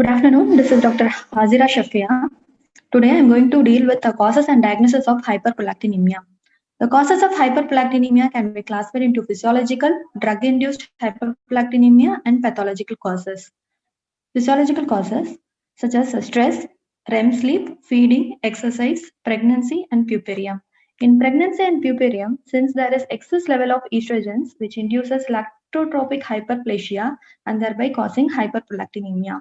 Good afternoon. This is Dr. Hazira Shafia. Today I am going to deal with the causes and diagnosis of hyperprolactinemia. The causes of hyperprolactinemia can be classified into physiological, drug-induced hyperprolactinemia, and pathological causes. Physiological causes such as stress, REM sleep, feeding, exercise, pregnancy, and puerperium. In pregnancy and puerperium, since there is excess level of estrogens which induces lactotropic hyperplasia and thereby causing hyperprolactinemia.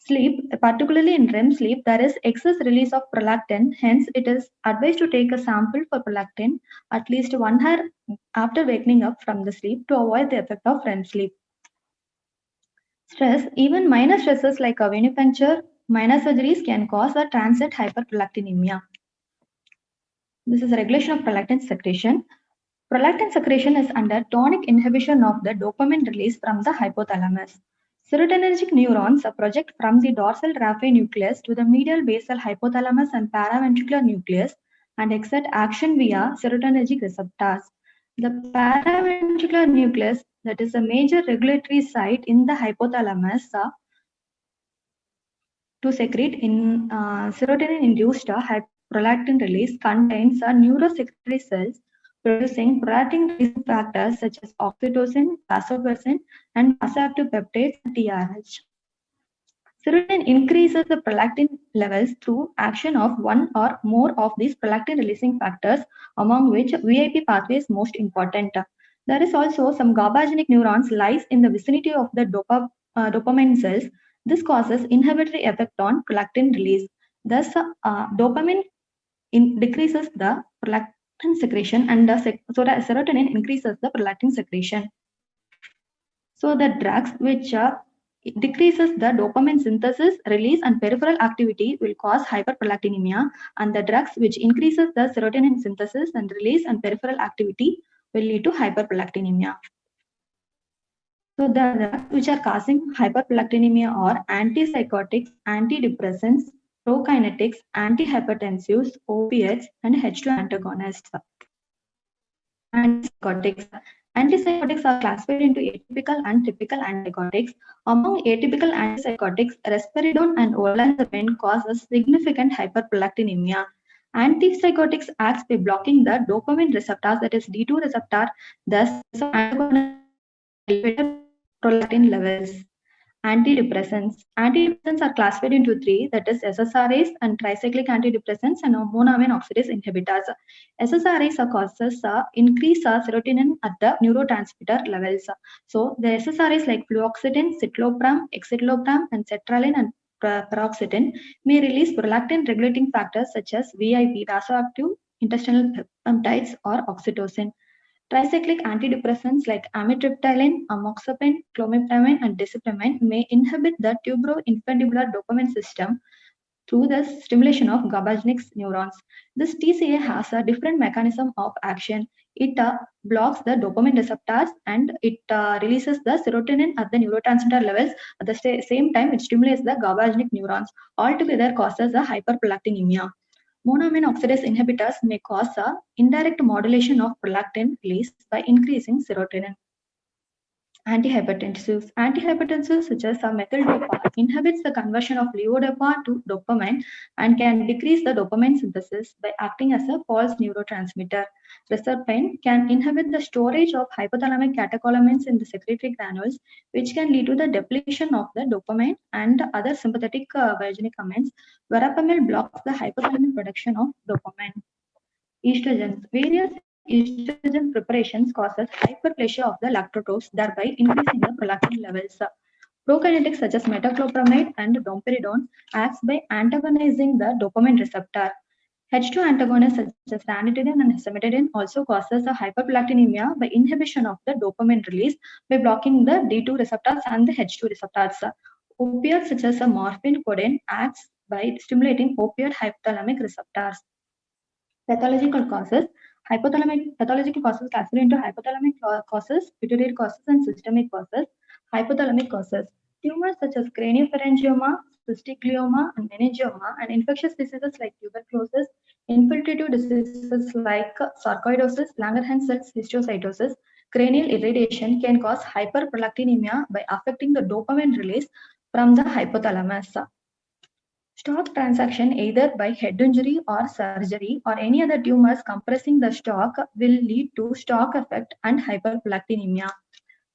Sleep, particularly in REM sleep, there is excess release of prolactin. Hence, it is advised to take a sample for prolactin at least 1 hour after waking up from the sleep to avoid the effect of REM sleep. Stress, even minor stresses like a venipuncture, minor surgeries can cause a transient hyperprolactinemia. This is a regulation of prolactin secretion. Prolactin secretion is under tonic inhibition of the dopamine release from the hypothalamus. Serotonergic neurons project from the dorsal raphe nucleus to the medial basal hypothalamus and paraventricular nucleus and exert action via serotonergic receptors. The paraventricular nucleus, that is a major regulatory site in the hypothalamus, to secrete in serotonin-induced prolactin release contains neurosecretory cells producing prolactin-releasing factors such as oxytocin, vasopressin, and vasoactive peptides and TRH. Serotonin increases the prolactin levels through action of one or more of these prolactin-releasing factors, among which VIP pathway is most important. There is also some GABAergic neurons lies in the vicinity of the dopamine cells. This causes inhibitory effect on prolactin release. Thus, dopamine decreases the prolactin secretion and serotonin increases the prolactin secretion. So the drugs which decreases the dopamine synthesis, release and peripheral activity will cause hyperprolactinemia, and the drugs which increases the serotonin synthesis and release and peripheral activity will lead to hyperprolactinemia. So the drugs which are causing hyperprolactinemia are antipsychotics, antidepressants, prokinetics, antihypertensives, opiates, and H2 antagonists. Antipsychotics. Antipsychotics are classified into atypical and typical antipsychotics. Among atypical antipsychotics, risperidone and olanzapine causes significant hyperprolactinemia. Antipsychotics acts by blocking the dopamine receptors, that is D2 receptor, thus elevated prolactin levels. Antidepressants. Antidepressants are classified into three, that is SSRIs and tricyclic antidepressants and monoamine oxidase inhibitors. SSRIs causes increase serotonin at the neurotransmitter levels. So the SSRIs like fluoxetine, citalopram, escitalopram, and sertraline and paroxetine may release prolactin regulating factors such as VIP, vasoactive intestinal peptides, or oxytocin. Tricyclic antidepressants like amitriptyline, amoxapine, clomipramine, and desipramine may inhibit the tuberoinfundibular dopamine system through the stimulation of GABAergic neurons. This TCA has a different mechanism of action. It blocks the dopamine receptors and it releases the serotonin at the neurotransmitter levels. At the same time, it stimulates the GABAergic neurons. Altogether causes a hyperprolactinemia. Monoamine oxidase inhibitors may cause a indirect modulation of prolactin release by increasing serotonin. Antihypertensives. Antihypertensives such as methyl-dopa inhibits the conversion of levodopa to dopamine and can decrease the dopamine synthesis by acting as a false neurotransmitter. Reserpine can inhibit the storage of hypothalamic catecholamines in the secretory granules, which can lead to the depletion of the dopamine and other sympathetic biogenic amines. Verapamil blocks the hypothalamic production of dopamine. Estrogens. Various estrogen preparations causes hyperplasia of the lactose, thereby increasing the prolactin levels. Prokinetics such as metoclopramide and domperidone acts by antagonizing the dopamine receptor. H2 antagonists such as ranitidine and cimetidine also causes a hyperprolactinemia by inhibition of the dopamine release by blocking the D2 receptors and the H2 receptors. Opiates such as morphine codeine acts by stimulating opioid hypothalamic receptors. Pathological causes. Pathological causes classified into hypothalamic causes, pituitary causes, and systemic causes. Hypothalamic causes. Tumors such as craniopharyngioma, cystic glioma, and meningioma, and infectious diseases like tuberculosis, infiltrative diseases like sarcoidosis, Langerhans cells histiocytosis, cranial irradiation can cause hyperprolactinemia by affecting the dopamine release from the hypothalamus. Stalk transaction either by head injury or surgery or any other tumors compressing the stalk will lead to stalk effect and hyperprolactinemia.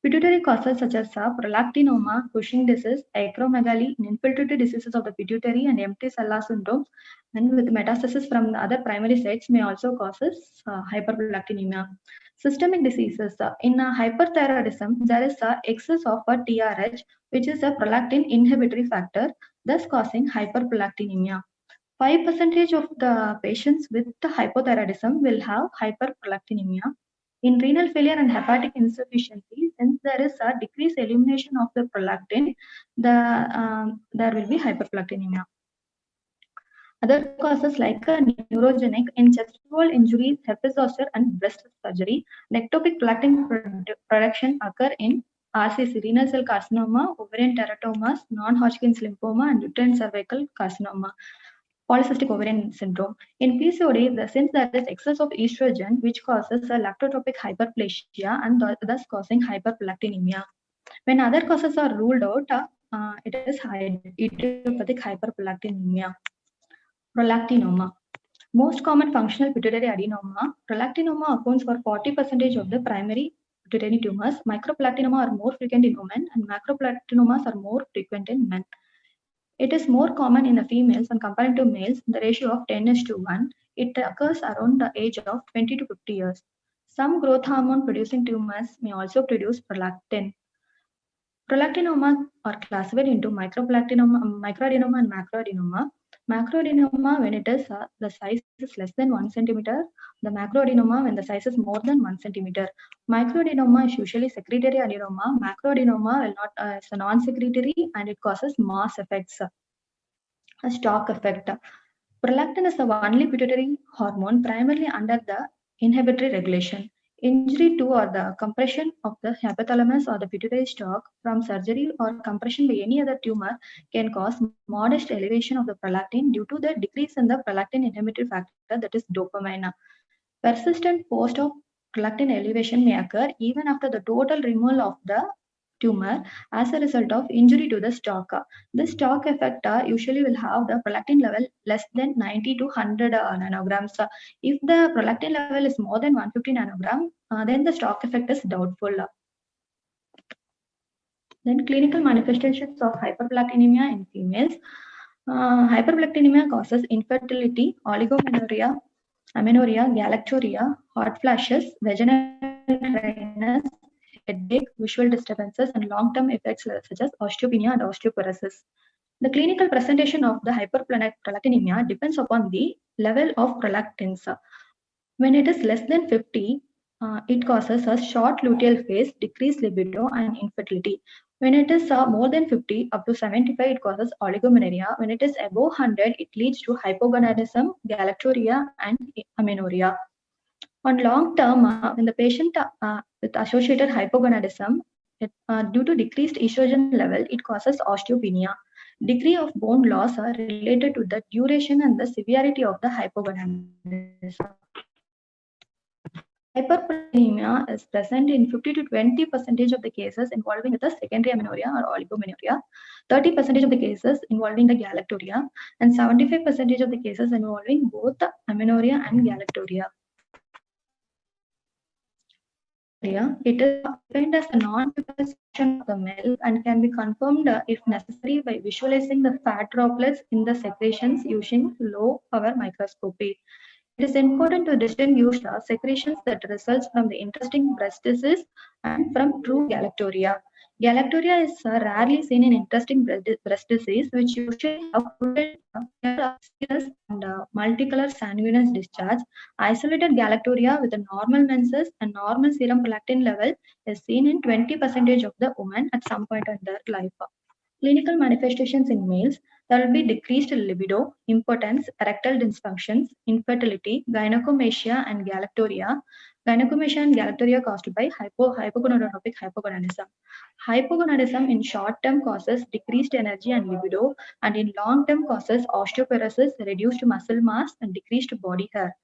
Pituitary causes such as prolactinoma, Cushing disease, acromegaly, infiltrated diseases of the pituitary and empty sella syndrome, and with metastasis from the other primary sites may also causes hyperprolactinemia. Systemic diseases. In hyperthyroidism, there is excess of a TRH, which is a prolactin inhibitory factor, thus causing hyperprolactinemia. 5% of the patients with hypothyroidism will have hyperprolactinemia. In renal failure and hepatic insufficiency, since there is a decreased elimination of the prolactin, there will be hyperprolactinemia. Other causes like neurogenic in chest wall injuries, herpes zoster, and breast surgery, ectopic prolactin production occur in RCC, renal cell carcinoma, ovarian teratomas, non-Hodgkin's lymphoma, and uterine cervical carcinoma. Polycystic ovarian syndrome. In PCOD, since there is excess of estrogen, which causes a lactotropic hyperplasia and thus causing hyperprolactinemia. When other causes are ruled out, it is idiopathic hyperprolactinemia. Prolactinoma. Most common functional pituitary adenoma. Prolactinoma accounts for 40% of the primary pituitary tumors. Microprolactinoma are more frequent in women, and macroprolactinomas are more frequent in men. It is more common in the females when compared to males, the ratio of 10:1. It occurs around the age of 20 to 50 years. Some growth hormone producing tumors may also produce prolactin. Prolactinoma are classified into microadenoma and macroadenoma. Macroadenoma when it is the size is less than 1 centimeter. The macroadenoma when the size is more than 1 centimeter. Microadenoma is usually secretory adenoma. Macroadenoma will not is a non-secretory and it causes mass effects. A stalk effect. Prolactin is the only pituitary hormone primarily under the inhibitory regulation. Injury to or the compression of the hypothalamus or the pituitary stalk from surgery or compression by any other tumor can cause modest elevation of the prolactin due to the decrease in the prolactin inhibitory factor, that is dopamine. Persistent post-op prolactin elevation may occur even after the total removal of the tumor as a result of injury to the stalk. This stalk effect usually will have the prolactin level less than 90 to 100 nanograms. If the prolactin level is more than 150 nanogram, then the stalk effect is doubtful. Then clinical manifestations of hyperprolactinemia in females. Hyperprolactinemia causes infertility, oligomenorrhea, amenorrhea, galactorrhea, hot flashes, vaginal dryness, headache, visual disturbances, and long-term effects such as osteopenia and osteoporosis. The clinical presentation of the hyperprolactinemia depends upon the level of prolactins. When it is less than 50, it causes a short luteal phase, decreased libido, and infertility. When it is more than 50 up to 75, it causes oligomenorrhea. When it is above 100, it leads to hypogonadism, galactorrhea, and amenorrhea. On long term, when the patient with associated hypogonadism, due to decreased estrogen level, it causes osteopenia. Degree of bone loss are related to the duration and the severity of the hypogonadism. Hyperprolactinemia is present in 50 to 20% of the cases involving the secondary amenorrhea or oligomenorrhea, 30% of the cases involving the galactorrhea, and 75% of the cases involving both the amenorrhea and galactorrhea. It is defined as a non-purification of the milk and can be confirmed if necessary by visualizing the fat droplets in the secretions using low-power microscopy. It is important to distinguish secretions that results from the interesting breast disease and from true galactorrhea. Galactorrhea is rarely seen in interesting breast disease, which usually have and multicolor sanguineous discharge. Isolated galactorrhea with a normal menses and normal serum prolactin level is seen in 20% of the women at some point in their life. Clinical manifestations in males. There will be decreased libido, impotence, erectile dysfunctions, infertility, gynecomastia, and galactorrhea. Gynecomastia and galactorrhea caused by hypogonadotropic hypogonadism. Hypogonadism in short term causes decreased energy and libido, and in long term causes osteoporosis, reduced muscle mass, and decreased body hair.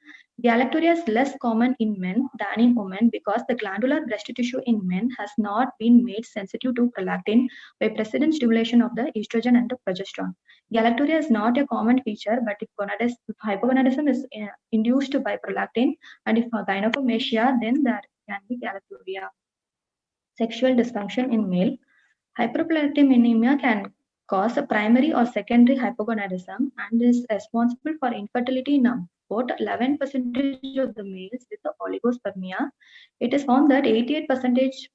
Galactorrhea is less common in men than in women because the glandular breast tissue in men has not been made sensitive to prolactin by precedent stimulation of the estrogen and the progesterone. Galactorrhea is not a common feature, but if hypogonadism is induced by prolactin and if gynecomastia, then there can be galactorrhea. Sexual dysfunction in male. Hyperprolactinemia can cause a primary or secondary hypogonadism and is responsible for infertility in about 11% of the males with the oligospermia. It is found that 88%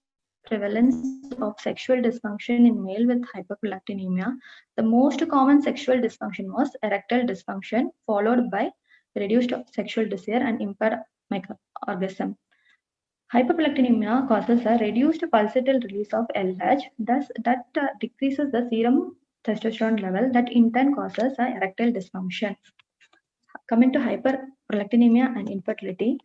prevalence of sexual dysfunction in male with hyperprolactinemia. The most common sexual dysfunction was erectile dysfunction, followed by reduced sexual desire and impaired orgasm. Hyperprolactinemia causes a reduced pulsatile release of LH, thus that decreases the serum testosterone level, that in turn causes erectile dysfunction. Coming to hyperprolactinemia and infertility,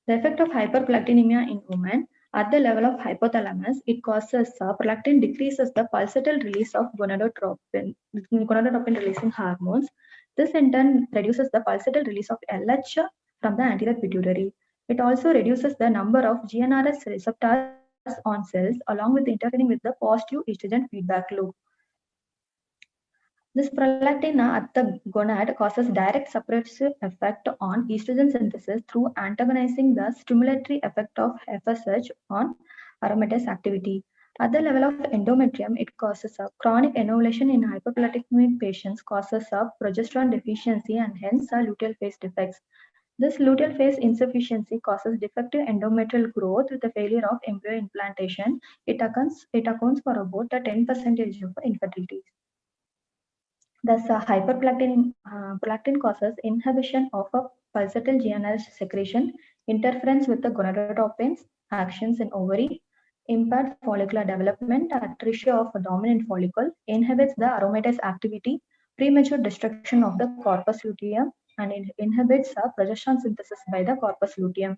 the effect of hyperprolactinemia in women at the level of hypothalamus, it causes prolactin decreases the pulsatile release of gonadotropin releasing hormones. This in turn reduces the pulsatile release of LH from the anterior pituitary. It also reduces the number of GnRH receptors on cells, along with interfering with the positive estrogen feedback loop. This prolactin at the gonad causes direct suppressive effect on estrogen synthesis through antagonizing the stimulatory effect of FSH on aromatase activity. At the level of endometrium, it causes a chronic anovulation in hyperprolactinemic patients, causes a progesterone deficiency and hence luteal phase defects. This luteal phase insufficiency causes defective endometrial growth with the failure of embryo implantation. It accounts for about 10% of infertility. Thus, prolactin causes inhibition of a pulsatile GnRH secretion, interference with the gonadotropins, actions in ovary, impaired follicular development, atresia of a dominant follicle, inhibits the aromatase activity, premature destruction of the corpus luteum, and it inhibits progesterone synthesis by the corpus luteum.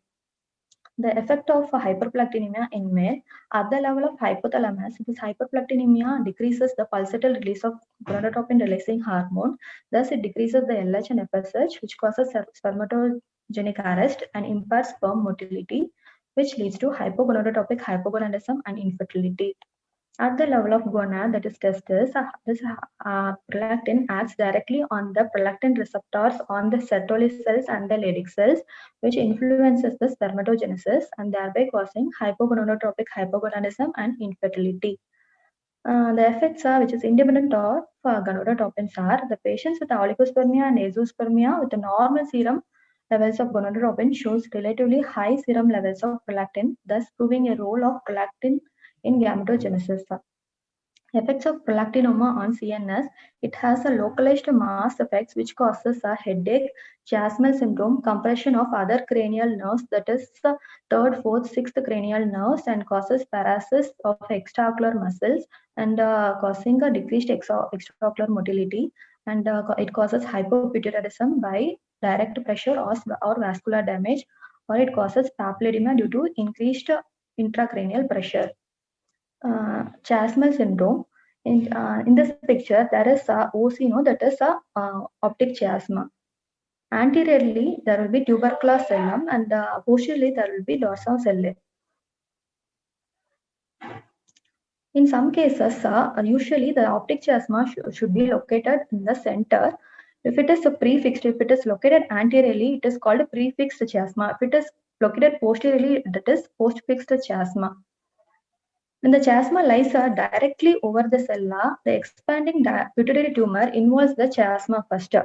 The effect of hyperprolactinemia in male at the level of hypothalamus, this hyperprolactinemia decreases the pulsatile release of gonadotropin releasing hormone. Thus, it decreases the LH and FSH, which causes spermatogenic arrest and impairs sperm motility, which leads to hypogonadotropic hypogonadism and infertility. At the level of gonad, that is testis, this prolactin acts directly on the prolactin receptors on the Sertoli cells and the Leydig cells, which influences the spermatogenesis and thereby causing hypogonadotropic hypogonadism and infertility. The effects are, which is independent of gonadotropins, are the patients with oligospermia and azoospermia with a normal serum levels of gonadotropin shows relatively high serum levels of prolactin, thus proving a role of prolactin in gametogenesis. Effects of prolactinoma on CNS, it has a localized mass effects which causes a headache, chiasmal syndrome, compression of other cranial nerves, that is third, fourth, sixth cranial nerves, and causes paralysis of extraocular muscles and causing a decreased extraocular motility, and it causes hypopituitarism by direct pressure or vascular damage, or it causes papilledema due to increased intracranial pressure. Chiasmal syndrome. In this picture, there is a OC, that is a optic chiasma. Anteriorly, there will be tuberculous cellum, and posteriorly, there will be dorsal cellae. In some cases, usually the optic chiasma should be located in the center. If it is prefixed, if it is located anteriorly, it is called a prefixed chiasma. If it is located posteriorly, that is postfixed chiasma. When the chiasma lies directly over the cella, the expanding pituitary tumor involves the chiasma first.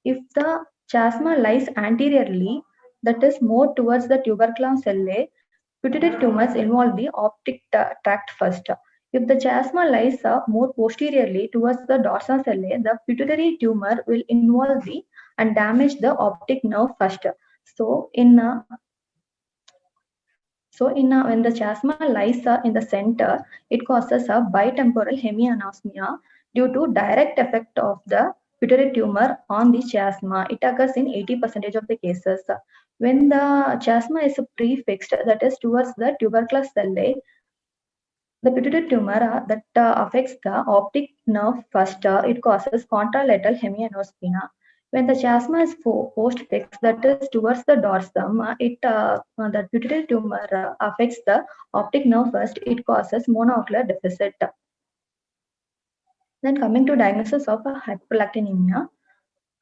If the chiasma lies anteriorly, that is more towards the tuberculum cellae, pituitary tumors involve the optic tract first. If the chiasma lies more posteriorly towards the dorsal cellae, the pituitary tumor will involve and damage the optic nerve first. So, when the chiasma lies in the center, it causes a bitemporal hemianosmia due to direct effect of the pituitary tumor on the chiasma. It occurs in 80% of the cases. When the chiasma is prefixed, that is towards the tuberculous cell, the pituitary tumor that affects the optic nerve first, it causes contralateral hemianospina. When the chiasma is postfixed, that is towards the dorsum, the pituitary tumor affects the optic nerve first, it causes monocular deficit. Then coming to diagnosis of hyperprolactinemia.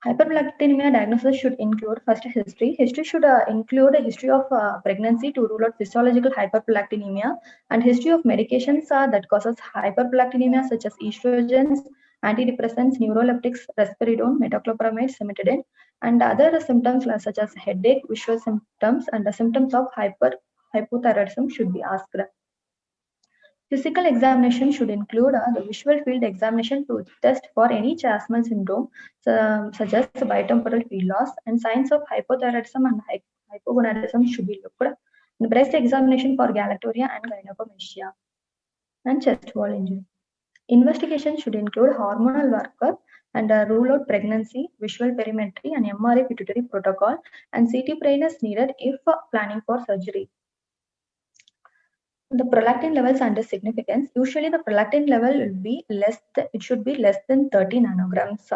Hyperprolactinemia diagnosis should include first history. History should include a history of pregnancy to rule out physiological hyperprolactinemia and history of medications that causes hyperprolactinemia such as estrogens, antidepressants, neuroleptics, risperidone, metoclopramide, cimetidine, and other symptoms such as headache, visual symptoms, and the symptoms of hypothyroidism should be asked. Physical examination should include the visual field examination to test for any chiasmal syndrome, such as bitemporal field loss, and signs of hypothyroidism and hypogonadism should be looked. The breast examination for galactorrhea and gynecomastia, and chest wall injury. Investigation should include hormonal workup and rule out pregnancy, visual perimetry, and MRI pituitary protocol, and CT brain is needed if planning for surgery. The prolactin levels under significance. Usually, the prolactin level will be it should be less than 30 nanograms.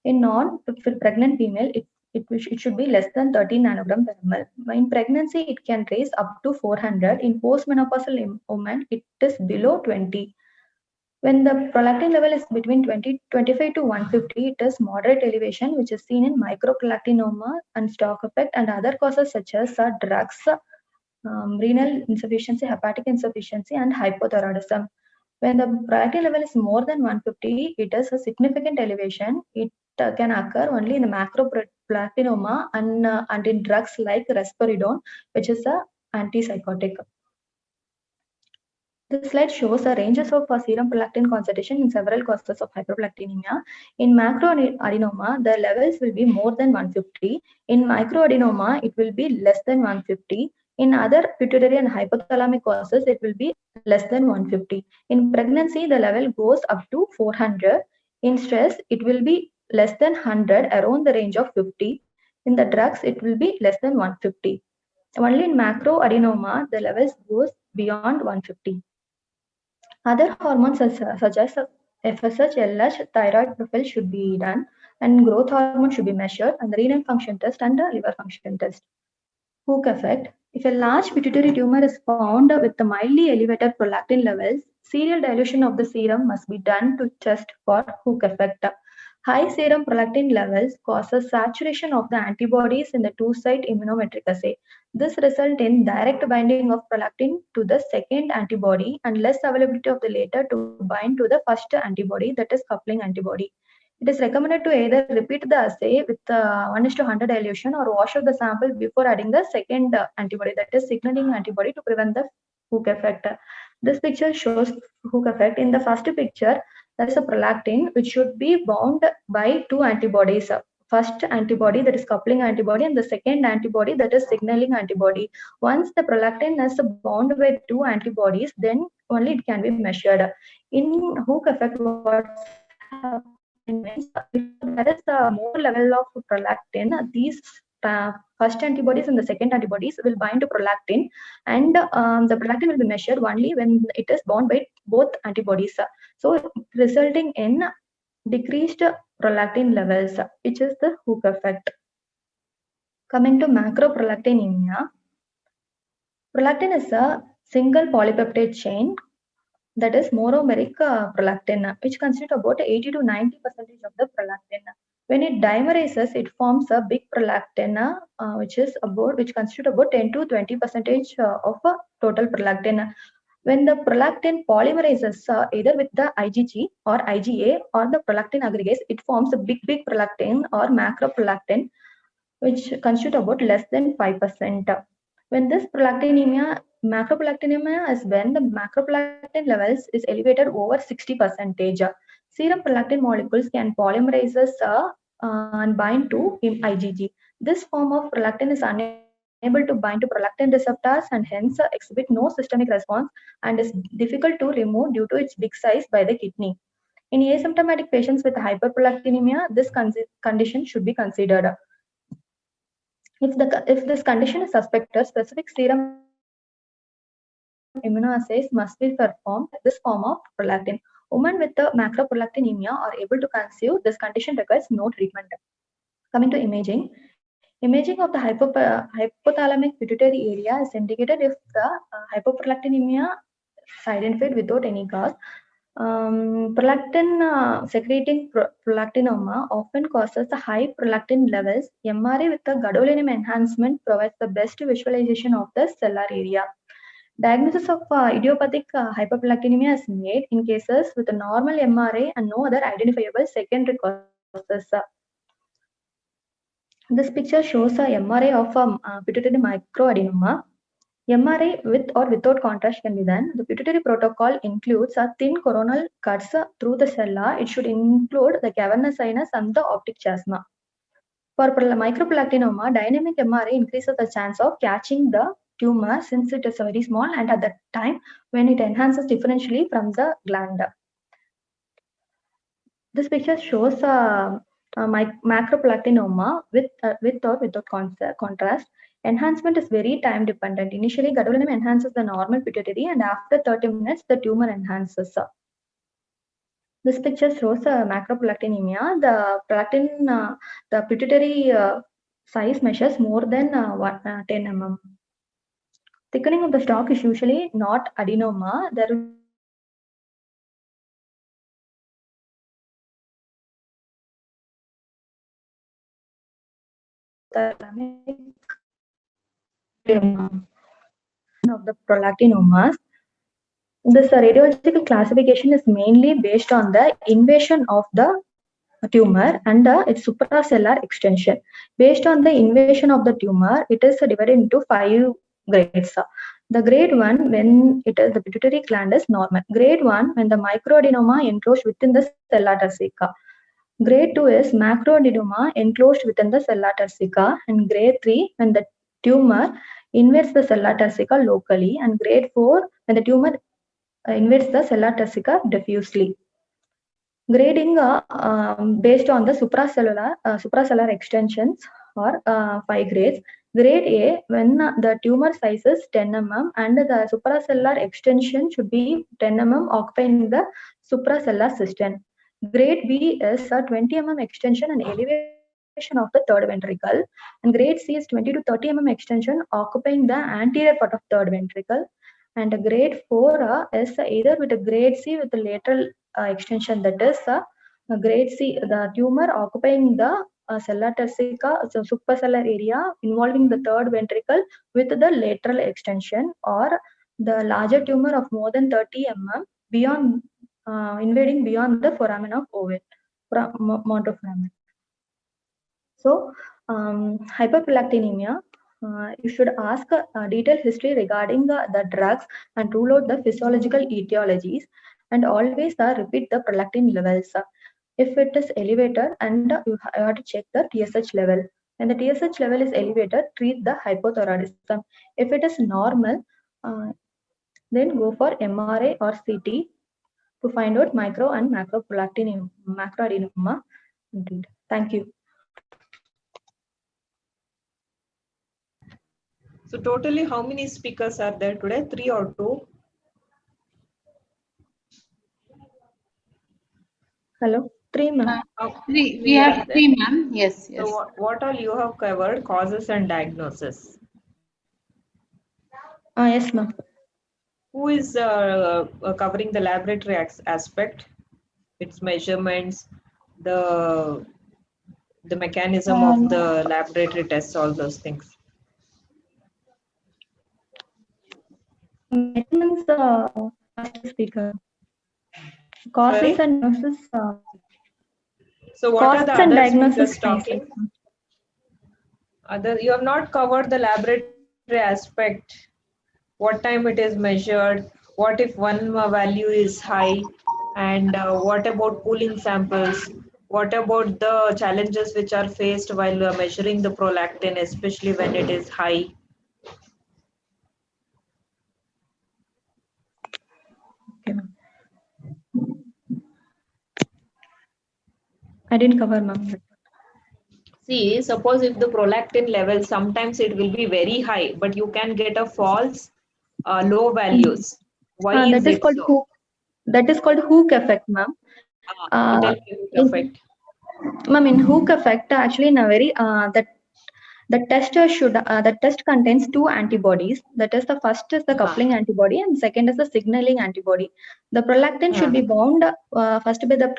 In non-pregnant female, it should be less than 30 nanogram per ml. In pregnancy, it can raise up to 400. In postmenopausal women, it is below 20. When the prolactin level is between 25 to 150, it is moderate elevation, which is seen in microprolactinoma and stalk effect and other causes such as drugs, renal insufficiency, hepatic insufficiency, and hypothyroidism. When the prolactin level is more than 150, it is a significant elevation. It can occur only in the macroprolactinoma and in drugs like risperidone, which is an antipsychotic. This slide shows the ranges of serum prolactin concentration in several causes of hyperprolactinemia. In macroadenoma, the levels will be more than 150. In microadenoma, it will be less than 150. In other pituitary and hypothalamic causes, it will be less than 150. In pregnancy, the level goes up to 400. In stress, it will be less than 100, around the range of 50. In the drugs, it will be less than 150. Only in macroadenoma, the levels goes beyond 150. Other hormones such as FSH, LH, thyroid profile should be done, and growth hormone should be measured, and the renal function test and the liver function test. Hook effect. If a large pituitary tumor is found with the mildly elevated prolactin levels, serial dilution of the serum must be done to test for hook effect. High serum prolactin levels causes saturation of the antibodies in the two-site immunometric assay. This results in direct binding of prolactin to the second antibody and less availability of the later to bind to the first antibody, that is coupling antibody. It is recommended to either repeat the assay with 1:100 dilution or wash out the sample before adding the second antibody, that is signaling antibody, to prevent the hook effect. This picture shows hook effect. In the first picture, there is a prolactin which should be bound by two antibodies. First antibody, that is coupling antibody, and the second antibody, that is signaling antibody. Once the prolactin is bound by two antibodies, then only it can be measured. In hook effect, what means if there is a more level of prolactin, these first antibodies and the second antibodies will bind to prolactin, and the prolactin will be measured only when it is bound by both antibodies. So resulting in decreased prolactin levels, which is the hook effect. Coming to macroprolactinemia, prolactin is a single polypeptide chain, that is monomeric prolactin, which constitutes about 80 to 90% of the prolactin. When it dimerizes, it forms a big prolactin, which constitutes about 10 to 20% of total prolactin. When the prolactin polymerizes either with the IgG or IgA or the prolactin aggregates, it forms a big prolactin or macroprolactin, which constitute about less than 5%. When this macroprolactinemia is when the macroprolactin levels is elevated over 60%. Serum prolactin molecules can polymerize and bind to IgG. This form of prolactin is unable to bind to prolactin receptors and hence exhibit no systemic response and is difficult to remove due to its big size by the kidney. In asymptomatic patients with hyperprolactinemia, this condition should be considered. If this condition is suspected, specific serum immunoassays must be performed with this form of prolactin. Women with the macroprolactinemia are able to conceive. This condition requires no treatment. Coming to imaging, imaging of the hypothalamic pituitary area is indicated if the hypoprolactinemia is identified without any cause. Prolactin secreting prolactinoma often causes the high prolactin levels. MRI with the gadolinium enhancement provides the best visualization of the cellular area. Diagnosis of idiopathic hyperprolactinemia is made in cases with a normal MRI and no other identifiable secondary causes. This picture shows a MRI of pituitary microadenoma. MRI with or without contrast can be done. The pituitary protocol includes a thin coronal cuts through the cella. It should include the cavernous sinus and the optic chiasma. For microprolactinoma, dynamic MRI increases the chance of catching the tumor since it is very small and at the time when it enhances differentially from the gland. This picture shows macroprolactinoma with or without contrast. Enhancement is very time dependent. Initially, gadolinium enhances the normal pituitary, and after 30 minutes, the tumor enhances. This picture shows macroprolactinemia. The pituitary size measures more than 10 mm. Thickening of the stalk is usually not adenoma. There of the prolactinomas. This radiological classification is mainly based on the invasion of the tumor and its supracellular extension. Based on the invasion of the tumor, it is divided into 5 grades. The grade 1, when it is the pituitary gland is normal. Grade 1, when the microadenoma enclosed within the sella turcica. Grade 2 is macroadenoma enclosed within the sella turcica. And grade 3, when the tumor invades the sella turcica locally. And grade 4, when the tumor invades the sella turcica diffusely. Grading based on the supracellular extensions or 5 grades. Grade A, when the tumor size is 10 mm and the supracellular extension should be 10 mm occupying the supracellular cistern. Grade B is a 20 mm extension and elevation of the third ventricle. And grade C is 20 to 30 mm extension occupying the anterior part of third ventricle. And grade 4 is either with a grade C with the lateral extension, that is grade C, the tumor occupying the sella turcica, so supracellular area involving the third ventricle with the lateral extension, or the larger tumor of more than 30 mm beyond invading beyond the foramen of Ovid, montoforamen. So, hyperprolactinemia, you should ask a detailed history regarding the drugs and rule out the physiological etiologies, and always repeat the prolactin levels. If it is elevated, and you have to check the TSH level. When the TSH level is elevated, treat the hypothyroidism. If it is normal, then go for MRI or CT to find out micro and macroadenoma. Thank you. So totally how many speakers are there today? 3 or 2? Hello, 3 ma'am. We have 3 ma'am. Yes, yes. So what all you have covered? Causes and diagnosis. Yes ma'am. Who is covering the laboratory aspect? Its measurements, the mechanism of the laboratory tests, all those things. Maintenance speaker. Causes and diagnosis. So what are the other speakers talking? You have not covered the laboratory aspect. What time it is measured? What if one value is high? And what about pooling samples? What about the challenges which are faced while measuring the prolactin, especially when it is high? I didn't cover, ma'am. See, suppose if the prolactin level, sometimes it will be very high, but you can get a false low values. Why is That is it called so? hook. That is called hook effect, ma'am. Tell Uh, me hook in, effect. ma'am, in hook effect, actually, in a very that the test contains two antibodies. That is, the first is the coupling antibody, and second is the signaling antibody. The prolactin should be bound first by the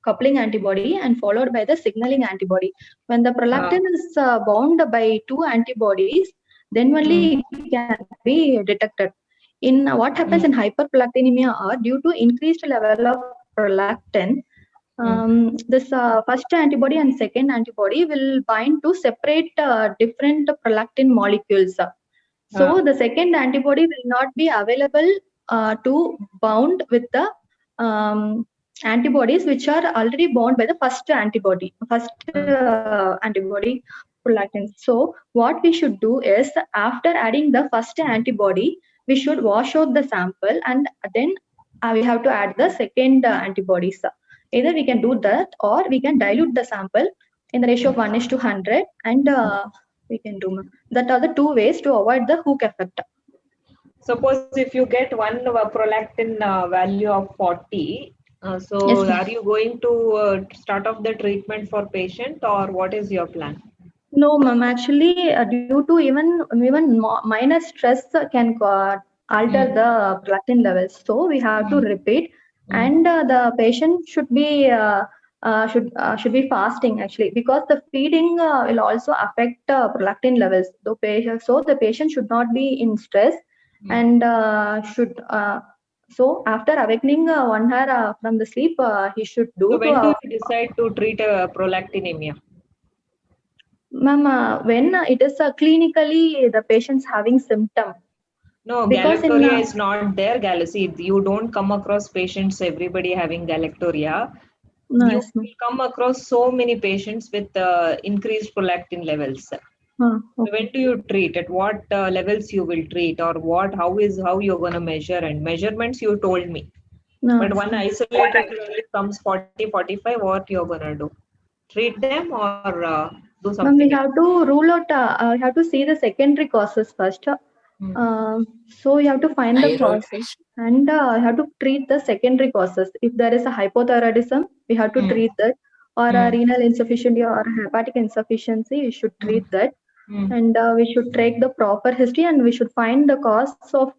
coupling antibody and followed by the signaling antibody. When the prolactin is bound by two antibodies, then only it can be detected. In what happens in hyperprolactinemia are due to increased level of prolactin. This first antibody and second antibody will bind to separate different prolactin molecules. So the second antibody will not be available to bound with the antibodies which are already bound by the first antibody prolactin. So what we should do is, after adding the first antibody, we should wash out the sample, and then we have to add the second antibodies. Either we can do that, or we can dilute the sample in the ratio of 1:100, and we can do that are the two ways to avoid the hook effect. Suppose if you get one prolactin value of 40, so Yes, ma'am. are you going to start off the treatment for patient, or what is your plan? No, ma'am. Actually, due to even minor stress can alter the prolactin levels. So we have to repeat, and the patient should be fasting, actually, because the feeding will also affect prolactin levels. So the patient should not be in stress, and should. So after awakening 1 hour from the sleep, he should do. So when do you decide to treat a prolactinemia? Ma'am, when it is clinically the patient's having symptom. No, Because galactoria is not there. See, you don't come across patients, everybody having galactoria. No, You yes, ma'am. will come across so many patients with increased prolactin levels. Okay. So when do you treat? At what levels you will treat, or how you're going to measure? And measurements you told me. No, But yes, one ma'am. isolated value comes 40, 45, what you're going to do? Treat them or do Ma'am, something we else? have to rule out, we have to see the secondary causes first. So you have to find the Thyroid causes, and you have to treat the secondary causes. If there is a hypothyroidism, we have to treat that, or a renal insufficiency or hepatic insufficiency, we should treat that. And we should take the proper history, and we should find the cause of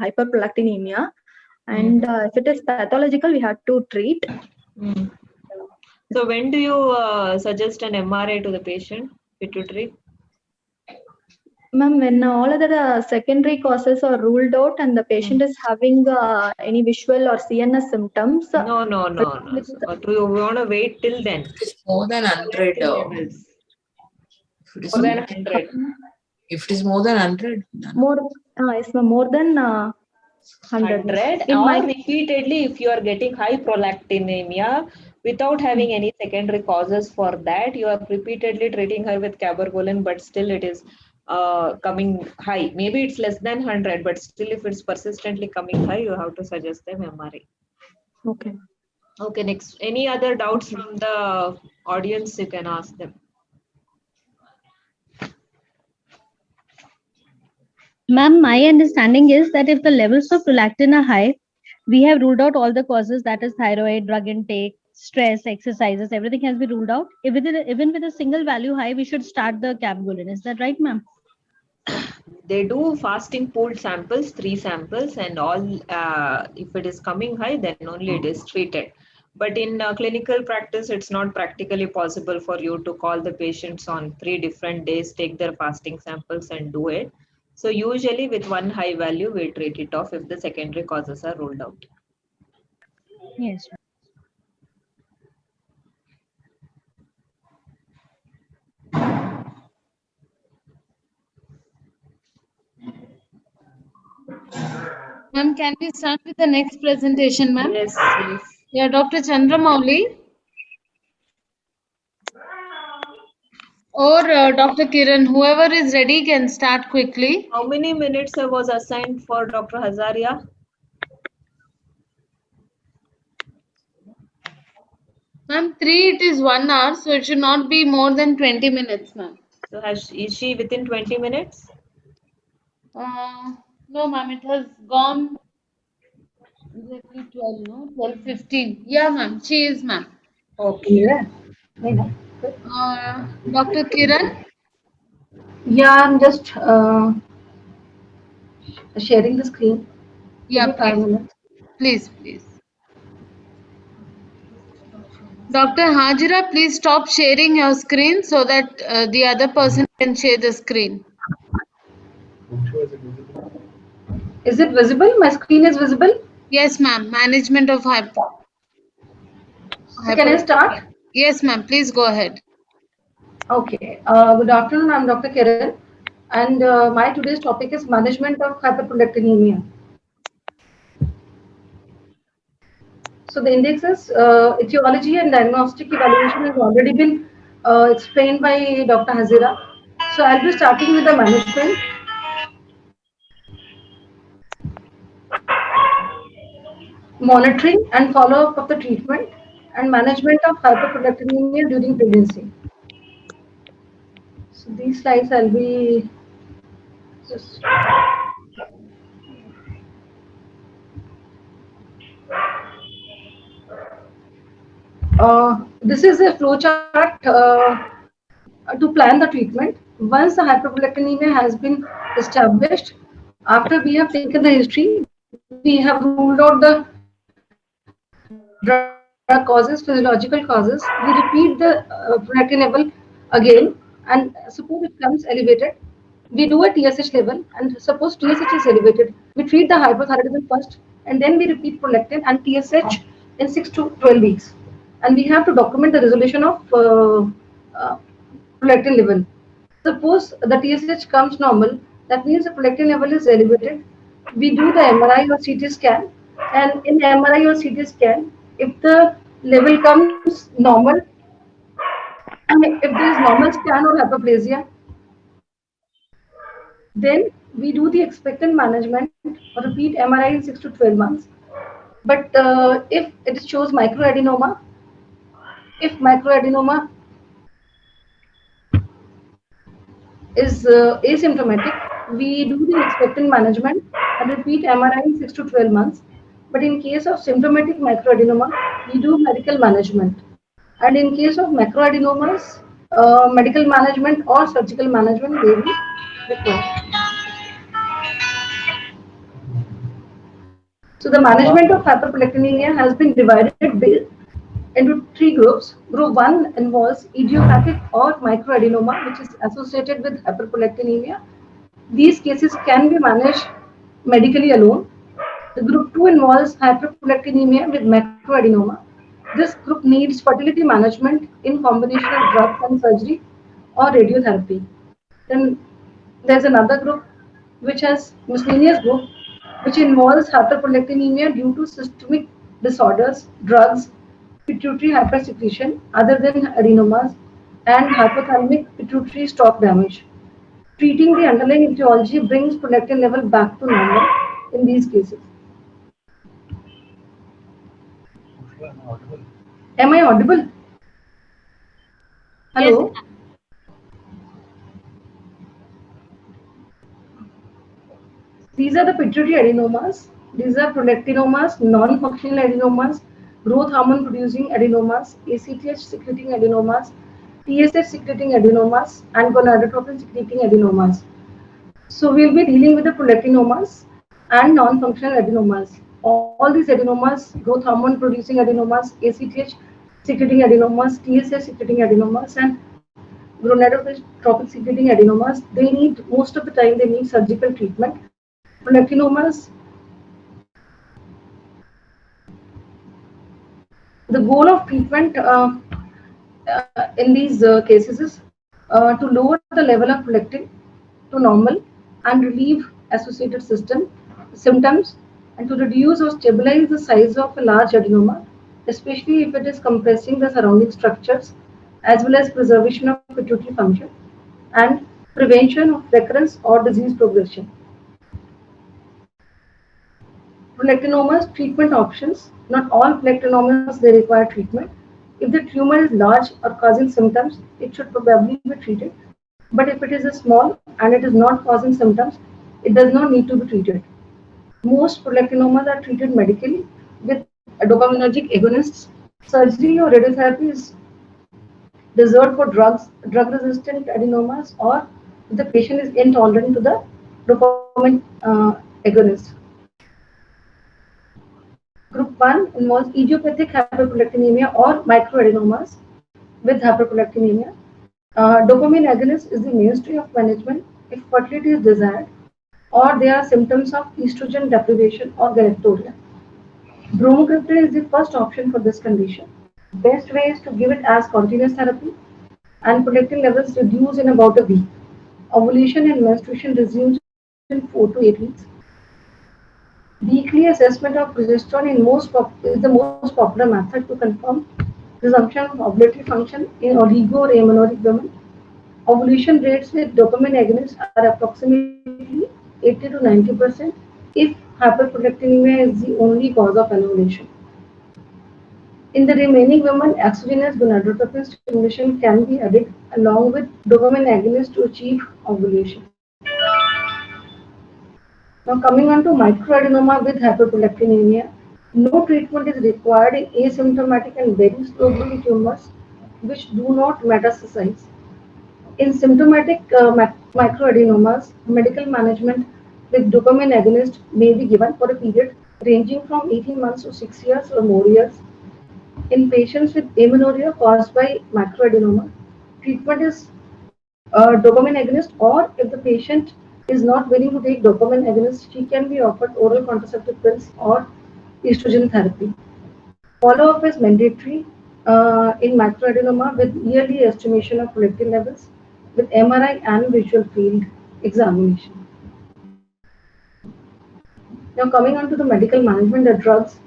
hyperprolactinemia. And if it is pathological, we have to treat. So when do you suggest an MRI to the patient to treat? Ma'am, when all other secondary causes are ruled out and the patient is having any visual or CNS symptoms. No. So, do you want to wait till then? is more than 100. Levels. If it is More than 100. If it is more than 100. Yes, ma'am, more than 100. 100 In or my repeatedly, if you are getting high prolactinemia without having any secondary causes for that, you are repeatedly treating her with cabergoline, but still it is coming high. Maybe it's less than 100, but still if it's persistently coming high, you have to suggest them MRI. Okay. Okay, next. Any other doubts from the audience, you can ask them. Ma'am, my understanding is that if the levels of prolactin are high, we have ruled out all the causes, that is thyroid, drug intake, stress, exercises, everything has been ruled out. Even with a single value high, we should start the cabergoline. Is that right, ma'am? They do fasting pooled samples, 3 samples, and all. If it is coming high, then only it is treated. But in clinical practice, it's not practically possible for you to call the patients on 3 different days, take their fasting samples and do it. So usually with one high value, we treat it off if the secondary causes are ruled out. Yes. Ma'am, can we start with the next presentation, ma'am? Yes. Yeah, Dr. Chandramouli or Dr. Kiran, whoever is ready can start quickly. How many minutes was assigned for Dr. Hazaria? Ma'am, 3 it is 1 hour, so it should not be more than 20 minutes, ma'am. So is she within 20 minutes? No, ma'am, it has gone exactly 12, no? 12:15. Yeah, ma'am, she is, ma'am. Okay. Yeah. Yeah. Dr. Kiran? Yeah, I'm just sharing the screen. Give Yeah, me 5 minutes. please. Dr. Hajira, please stop sharing your screen so that the other person can share the screen. Is it visible? My screen is visible. Yes, ma'am. Management of So can I hyper. start? Yes, ma'am. Please go ahead. Okay. Good afternoon. I'm Dr. Kiran, and my today's topic is management of hyperprolactinemia. So the indexes, etiology and diagnostic evaluation has already been explained by Dr. Hazira. So I'll be starting with the management. Monitoring and follow-up of the treatment and management of hyperprolactinemia during pregnancy. So these slides I'll be just this is a flowchart to plan the treatment. Once the hyperprolactinemia has been established, after we have taken the history, we have ruled out the drug causes, physiological causes. We repeat the prolactin level again, and suppose it comes elevated, we do a TSH level, and suppose TSH is elevated, we treat the hypothyroidism first, and then we repeat prolactin and TSH in 6 to 12 weeks. And we have to document the resolution of uh, prolactin level. Suppose the TSH comes normal, that means the prolactin level is elevated. We do the MRI or CT scan, and in MRI or CT scan, if the level comes normal, and if there is normal scan or hyperplasia, then we do the expectant management or repeat MRI in 6 to 12 months. But if it shows microadenoma, if microadenoma is asymptomatic, we do the expectant management and repeat MRI in 6 to 12 months. But in case of symptomatic microadenoma, we do medical management. And in case of macroadenomas, medical management or surgical management may be required. So the management of hyperprolactinemia has been divided into three groups. Group 1 involves idiopathic or microadenoma, which is associated with hyperprolactinemia. These cases can be managed medically alone. The group 2 involves hyperprolactinemia with macroadenoma. This group needs fertility management in combination of drugs and surgery or radiotherapy. Then there's another group which has miscellaneous group which involves hyperprolactinemia due to systemic disorders, drugs, pituitary hypersecretion other than adenomas, and hypothalamic pituitary stalk damage. Treating the underlying etiology brings prolactin level back to normal in these cases. Am I audible? Yes, Hello? These are the pituitary adenomas. These are prolactinomas, non-functional adenomas, growth hormone producing adenomas, ACTH secreting adenomas, TSH secreting adenomas, and gonadotropin secreting adenomas. So we'll be dealing with the prolactinomas and non-functional adenomas. All these adenomas, growth hormone producing adenomas, ACTH secreting adenomas, TSH secreting adenomas, and gonadotropin secreting adenomas, they need, most of the time, they need surgical treatment. Prolactinomas, the goal of treatment in these cases is to lower the level of prolactin to normal and relieve associated symptoms, and to reduce or stabilize the size of a large adenoma, especially if it is compressing the surrounding structures, as well as preservation of pituitary function and prevention of recurrence or disease progression. Prolactinomas treatment options. Not all prolactinomas they require treatment. If the tumor is large or causing symptoms, it should probably be treated. But if it is a small and it is not causing symptoms, it does not need to be treated. Most prolactinomas are treated medically with dopaminergic agonists. Surgery or radiotherapy is reserved for drug-resistant adenomas, or if the patient is intolerant to the dopamine agonist. Group 1 involves idiopathic hyperprolactinemia or microadenomas with hyperprolactinemia. Dopamine agonist is the mainstay of management if fertility is desired or there are symptoms of estrogen deprivation or galactoria. Bromocriptine is the first option for this condition. Best way is to give it as continuous therapy, and prolactin levels reduce in about a week. Ovulation and menstruation resumes in 4 to 8 weeks. Weekly assessment of progesterone is the most popular method to confirm resumption of ovulatory function in oligo or amenorrheic women. Ovulation rates with dopamine agonists are approximately 80 to 90% if hyperprolactinemia is the only cause of anovulation. In the remaining women, exogenous gonadotropin stimulation can be added along with dopamine agonists to achieve ovulation. Now coming on to microadenoma with hyperprolactinemia, no treatment is required in asymptomatic and very slow-growing tumors which do not metastasize. In symptomatic microadenomas, medical management with dopamine agonist may be given for a period ranging from 18 months to 6 years or more years. In patients with amenorrhea caused by microadenoma, treatment is dopamine agonist, or if the patient is not willing to take dopamine agonist, she can be offered oral contraceptive pills or estrogen therapy. Follow-up is mandatory in microadenoma with yearly estimation of prolactin levels with MRI and visual field examination. Now coming on to the medical management, the drugs,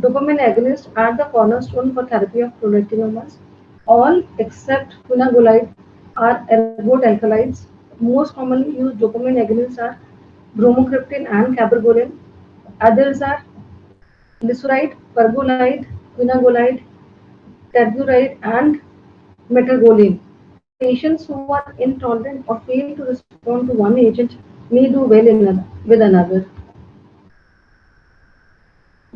dopamine agonists are the cornerstone for therapy of prolactinomas. All except quinabolide are ergot alkaloids. Most commonly used dopamine agonists are bromocriptine and cabergoline. Others are glyceride, pergolide, quinabolide, terburide, and metergoline. Patients who are intolerant or fail to respond to one agent may do well with another.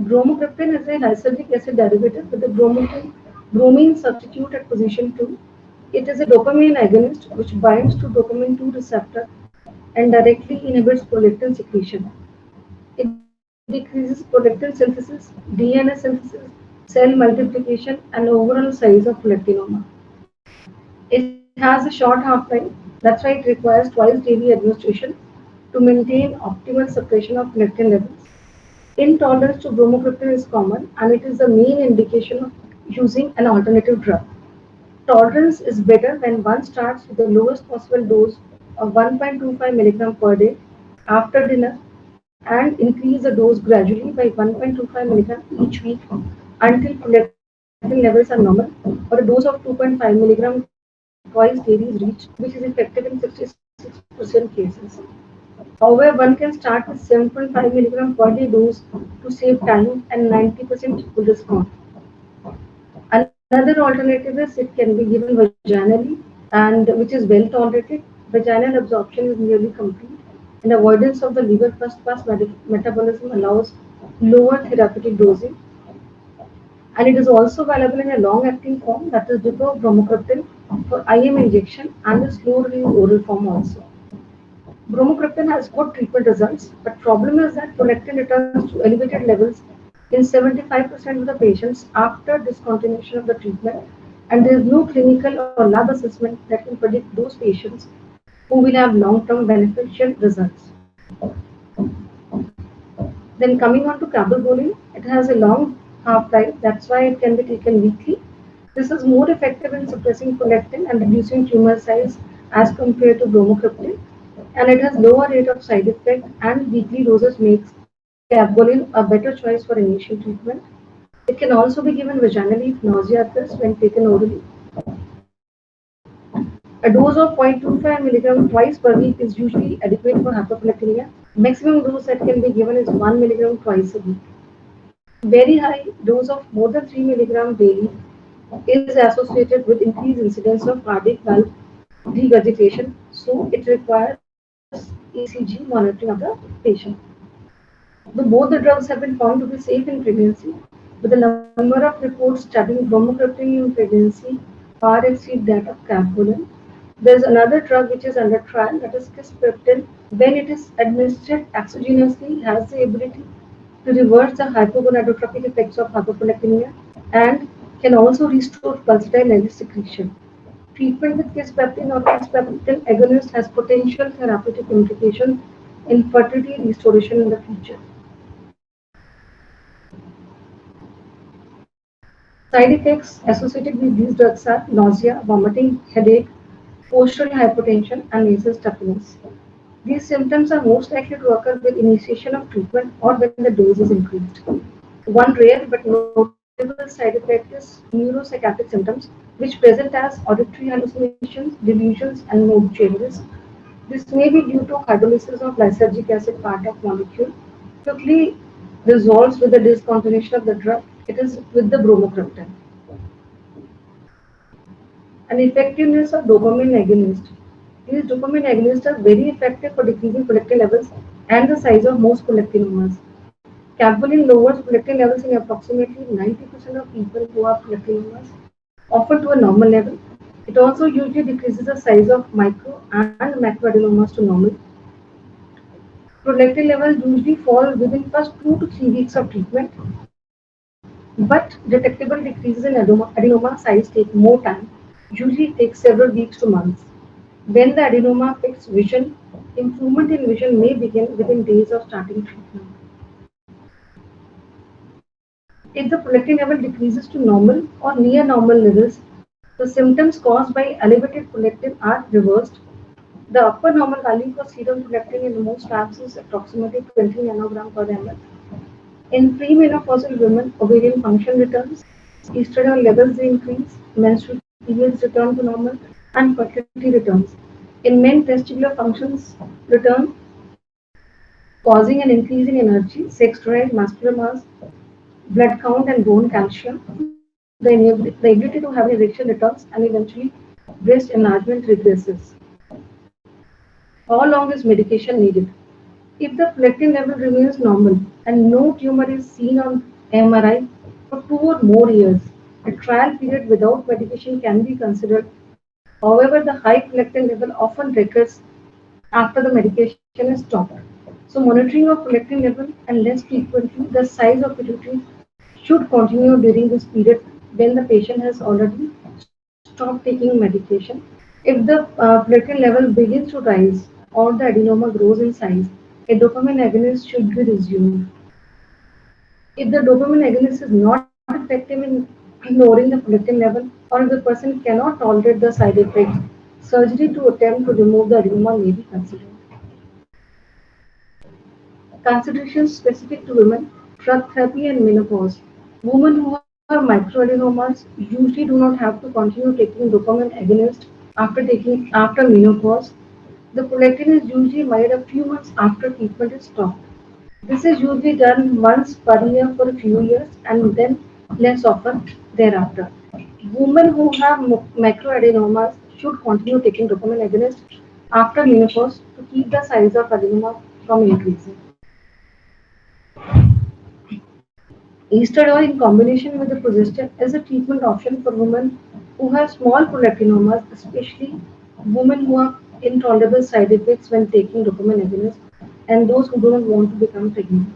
Bromocriptine is a lysergic acid derivative with a bromine substitute at position 2. It is a dopamine agonist which binds to dopamine 2 receptor and directly inhibits prolactin secretion. It decreases prolactin synthesis, DNA synthesis, cell multiplication, and overall size of prolactinoma. It has a short half-life, that's why it requires twice daily administration to maintain optimal suppression of prolactin levels. Intolerance to bromocriptine is common, and it is the main indication of using an alternative drug. Tolerance is better when one starts with the lowest possible dose of 1.25 milligram per day after dinner and increase the dose gradually by 1.25 milligram each week until prolactin levels are normal, or a dose of 2.5 milligram twice daily is reached, which is effective in 66% cases. However, one can start with 7.5 milligram per day dose to save time and 90% will respond. Another alternative is it can be given vaginally, and which is well tolerated. Vaginal absorption is nearly complete, and avoidance of the liver first pass metabolism allows lower therapeutic dosing. And it is also available in a long-acting form, that is dipbromocryptine for IM injection, and the slow-release oral form also. Bromocriptine has good treatment results, but problem is that prolactin returns to elevated levels in 75% of the patients after discontinuation of the treatment, and there is no clinical or lab assessment that can predict those patients who will have long-term beneficial results. Then coming on to cabergoline, it has a long half-life, that's why it can be taken weekly. This is more effective in suppressing prolactin and reducing tumor size as compared to bromocriptine, and it has lower rate of side effect, and weekly doses makes cabergoline a better choice for initial treatment. It can also be given vaginally if nausea occurs when taken orally. A dose of 0.25 milligram twice per week is usually adequate for hyperprolactinemia. Maximum dose that can be given is 1 milligram twice a week. Very high dose of more than 3 milligram daily is associated with increased incidence of cardiac valve regurgitation, so it requires ECG monitoring of the patient. Though both the drugs have been found to be safe in pregnancy, but the number of reports studying bromocriptine in pregnancy far exceed that of carbolin. There is another drug which is under trial, that is kisspeptin. When it is administered exogenously, has the ability to reverse the hypogonadotropic effects of hyperprolactinemia and can also restore pulsatile secretion. Treatment with kisspeptin or kisspeptin agonist has potential therapeutic implications in fertility restoration in the future. Side effects associated with these drugs are nausea, vomiting, headache, postural hypotension, and nasal stuffiness. These symptoms are most likely to occur with initiation of treatment or when the dose is increased. One rare but notable side effect is neuropsychiatric symptoms, which present as auditory hallucinations, delusions, and mood changes. This may be due to hydrolysis of lysergic acid part of molecule, quickly resolves with the discontinuation of the drug. It is with the bromocriptine. And effectiveness of dopamine agonist. These dopamine agonists are very effective for decreasing prolactin levels and the size of most prolactinomas. Cabergoline lowers prolactin levels in approximately 90% of people who have prolactinomas, often to a normal level. It also usually decreases the size of micro and macroadenomas to normal. Prolactin levels usually fall within first 2 to 3 weeks of treatment, but detectable decreases in adenoma size take more time, usually takes several weeks to months. When the adenoma affects vision, improvement in vision may begin within days of starting treatment. If the prolactin level decreases to normal or near normal levels, the symptoms caused by elevated prolactin are reversed. The upper normal value for serum prolactin in most labs is approximately 20 nanogram per ml. In premenopausal women, ovarian function returns, estrogen levels increase, menstrual periods return to normal, and fertility returns. In men, testicular functions return, causing an increase in energy, sex drive, muscular mass, blood count, and bone calcium. The ability to have an erection returns, and eventually breast enlargement regresses. How long is medication needed? If the prolactin level remains normal and no tumor is seen on MRI for 2 or more years, a trial period without medication can be considered. However, the high prolactin level often recurs after the medication is stopped. So monitoring of prolactin level and less frequently the size of pituitary should continue during this period when the patient has already stopped taking medication. If the prolactin level begins to rise or the adenoma grows in size, a dopamine agonist should be resumed. If the dopamine agonist is not effective in lowering the prolactin level, or if the person cannot tolerate the side effects, surgery to attempt to remove the adenoma may be considered. Considerations specific to women, drug therapy and menopause. Women who have microadenomas usually do not have to continue taking dopamine agonist after menopause. The prolactin is usually made a few months after treatment is stopped. This is usually done once per year for a few years and then less often thereafter. Women who have macroadenomas should continue taking dopamine agonist after menopause to keep the size of adenoma from increasing. Estradiol in combination with the progestin is a treatment option for women who have small prolactinomas, especially women who have intolerable side effects when taking dopamine agonists and those who do not want to become pregnant.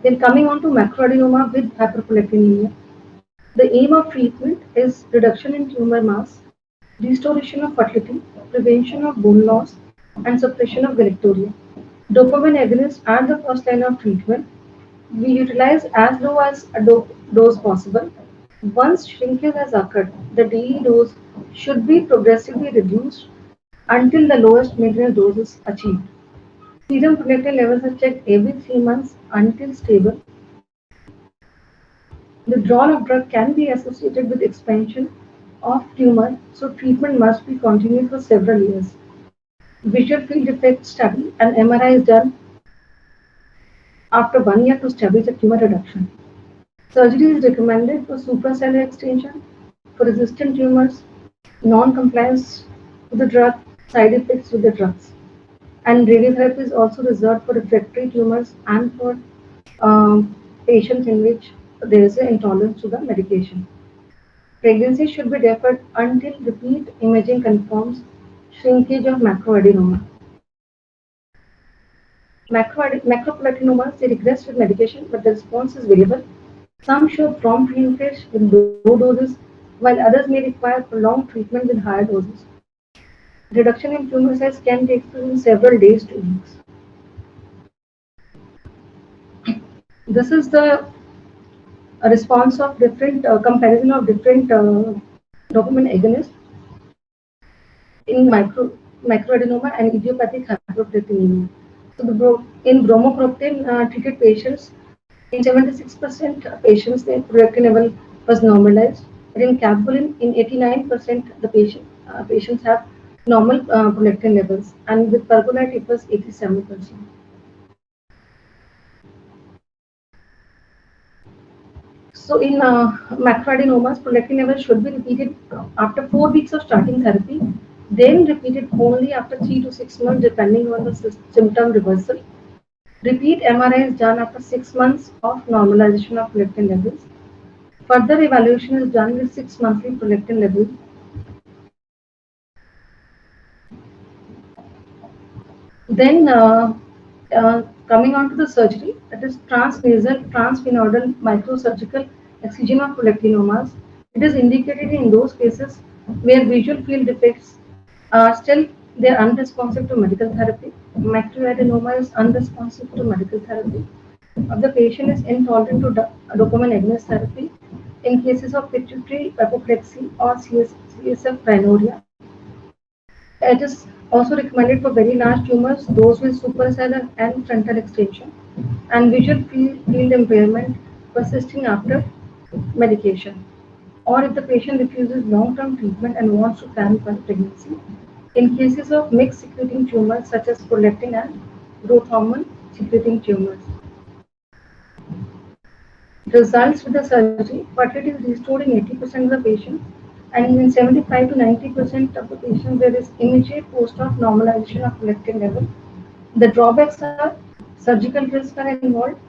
Then coming on to macroadenoma with hyperprolactinemia. The aim of treatment is reduction in tumor mass, restoration of fertility, prevention of bone loss, and suppression of galactoria. Dopamine agonists are the first line of treatment. We utilize as low as a dose possible. Once shrinkage has occurred, the daily dose should be progressively reduced until the lowest maintenance dose is achieved. Serum prolactin levels are checked every 3 months until stable. Withdrawal of drug can be associated with expansion of tumor, so treatment must be continued for several years. Visual field effect study and MRI is done after 1 year to establish a tumor reduction. Surgery is recommended for supracellular extension, for resistant tumors, non-compliance with the drug, side effects with the drugs. And radiotherapy is also reserved for refractory tumors and for patients in which there is an intolerance to the medication. Pregnancy should be deferred until repeat imaging confirms shrinkage of macroadenoma. Macroplatinoma, they regress with medication, but the response is variable. Some show prompt shrinkage with low doses, while others may require prolonged treatment with higher doses. Reduction in tumor size can take between several days to weeks. This is the response of different comparison of different dopamine agonists in microadenoma and idiopathic hyperprolactinemia. So in bromocriptine treated patients, in 76% patients the prolactin level was normalized, but in capvalin in 89% the patients have normal prolactin levels, and with pergolide it was 87%. So in macroadenomas, prolactin levels should be repeated after 4 weeks of starting therapy, then repeated only after 3 to 6 months depending on the symptom reversal. Repeat MRI is done after 6 months of normalization of prolactin levels. Further evaluation is done with 6 monthly prolactin levels. Then coming on to the surgery, that is transnasal transphenoidal microsurgical excision of prolactinomas. It is indicated in those cases where visual field defects are still they are unresponsive to medical therapy. Macroadenoma is unresponsive to medical therapy. The patient is intolerant to dopamine agonist therapy. In cases of pituitary apoplexy or CSF rhinorrhea, it is also recommended for very large tumors, those with supracellular and frontal extension, and visual field impairment persisting after medication, or if the patient refuses long-term treatment and wants to plan for pregnancy. In cases of mixed secreting tumors such as prolactin and growth hormone secreting tumors. Results with the surgery, fertility is restored in 80% of the patients, and in 75 to 90% of the patients there is immediate post-op normalization of prolactin level. The drawbacks are surgical risks are involved.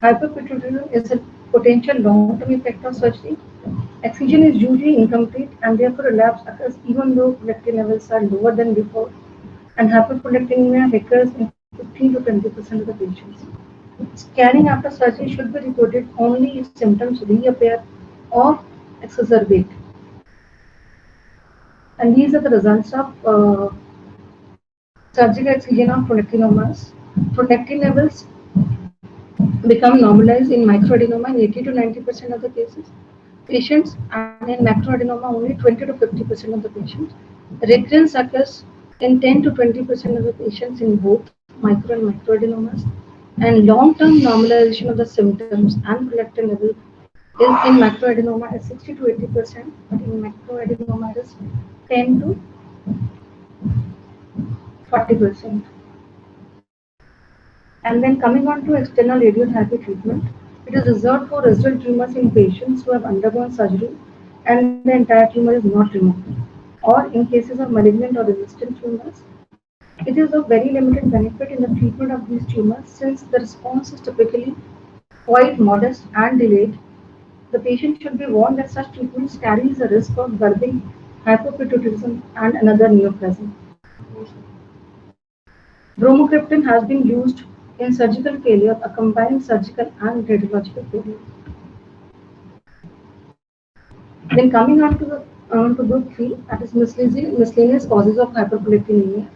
Hyperpituitarism is a potential long-term effect of surgery. Excision is usually incomplete and therefore relapse occurs even though prolactin levels are lower than before, and hyperprolactinemia recurs in 15 to 20% of the patients. Scanning after surgery should be reported only if symptoms reappear or exacerbate. And these are the results of surgical excision of prolactinomas. Prolactin levels become normalized in microadenoma in 80 to 90% of the cases. Patients, and in macroadenoma only 20 to 50% of the patients. Recurrence occurs in 10 to 20% of the patients in both micro and macroadenomas, and long-term normalization of the symptoms and prolactin level is in macroadenoma is 60 to 80%, but in macroadenoma it is 10 to 40%. And then coming on to external radiotherapy treatment, it is reserved for residual tumors in patients who have undergone surgery and the entire tumor is not removed, or in cases of malignant or resistant tumors. It is of very limited benefit in the treatment of these tumors since the response is typically quite modest and delayed. The patient should be warned that such treatments carries a risk of birthing hypopituitarism and another neoplasm. Bromocriptine has been used in surgical failure, a combined surgical and radiological failure. Then coming on to group 3, that is miscellaneous causes of hyperprolactinemia.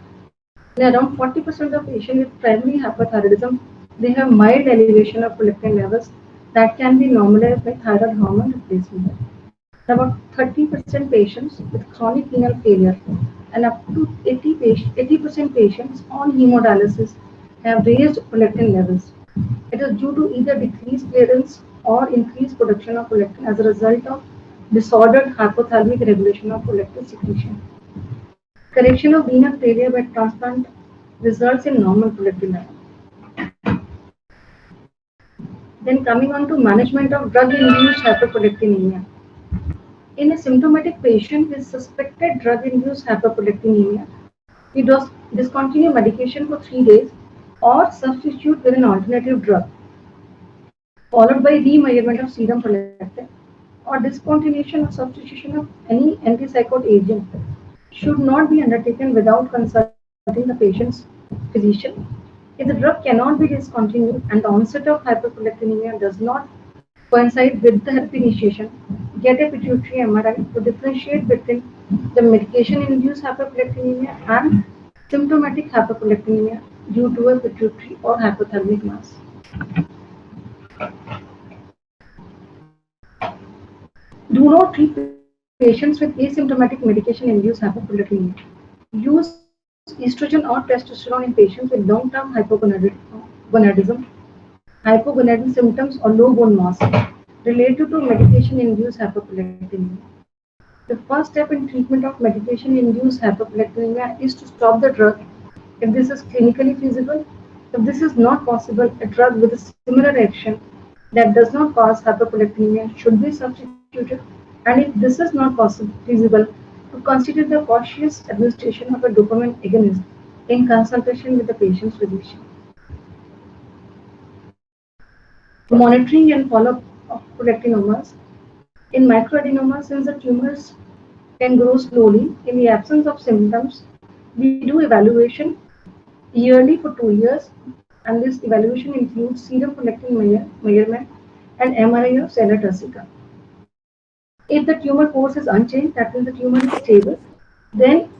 In around 40% of patients with primary hyperthyroidism, they have mild elevation of prolactin levels that can be normalized by thyroid hormone replacement. About 30% patients with chronic renal failure and up to 80% patients on hemodialysis have raised prolactin levels. It is due to either decreased clearance or increased production of prolactin as a result of disordered hypothalamic regulation of prolactin secretion. Correction of renal failure by transplant results in normal prolactin level. Then coming on to management of drug-induced hyperprolactinemia. In a symptomatic patient with suspected drug-induced hyperprolactinemia, we discontinue medication for 3 days or substitute with an alternative drug, followed by remeasurement of serum prolactin or discontinuation or substitution of any antipsychotic agent should not be undertaken without consulting the patient's physician. If the drug cannot be discontinued and the onset of hyperprolactinemia does not coincide with the therapy initiation, get a pituitary MRI to differentiate between the medication-induced hyperprolactinemia and symptomatic hyperprolactinemia due to a pituitary or hypothalamic mass. Do not treat patients with asymptomatic medication-induced hyperprolactinemia. Use estrogen or testosterone in patients with long-term hypogonadism, hypogonadal symptoms, or low bone mass related to medication-induced hyperprolactinemia. The first step in treatment of medication-induced hyperprolactinemia is to stop the drug if this is clinically feasible. If this is not possible, a drug with a similar action that does not cause hyperprolactinemia should be substituted. And if this is not feasible, to consider the cautious administration of a dopamine agonist in consultation with the patient's physician. Monitoring and follow-up of prolactinomas. In microadenomas, since the tumors can grow slowly in the absence of symptoms, we do evaluation yearly for 2 years, and this evaluation includes serum prolactin measurement and MRI of Seller Tursika. If the tumor course is unchanged, that means the tumor is stable, then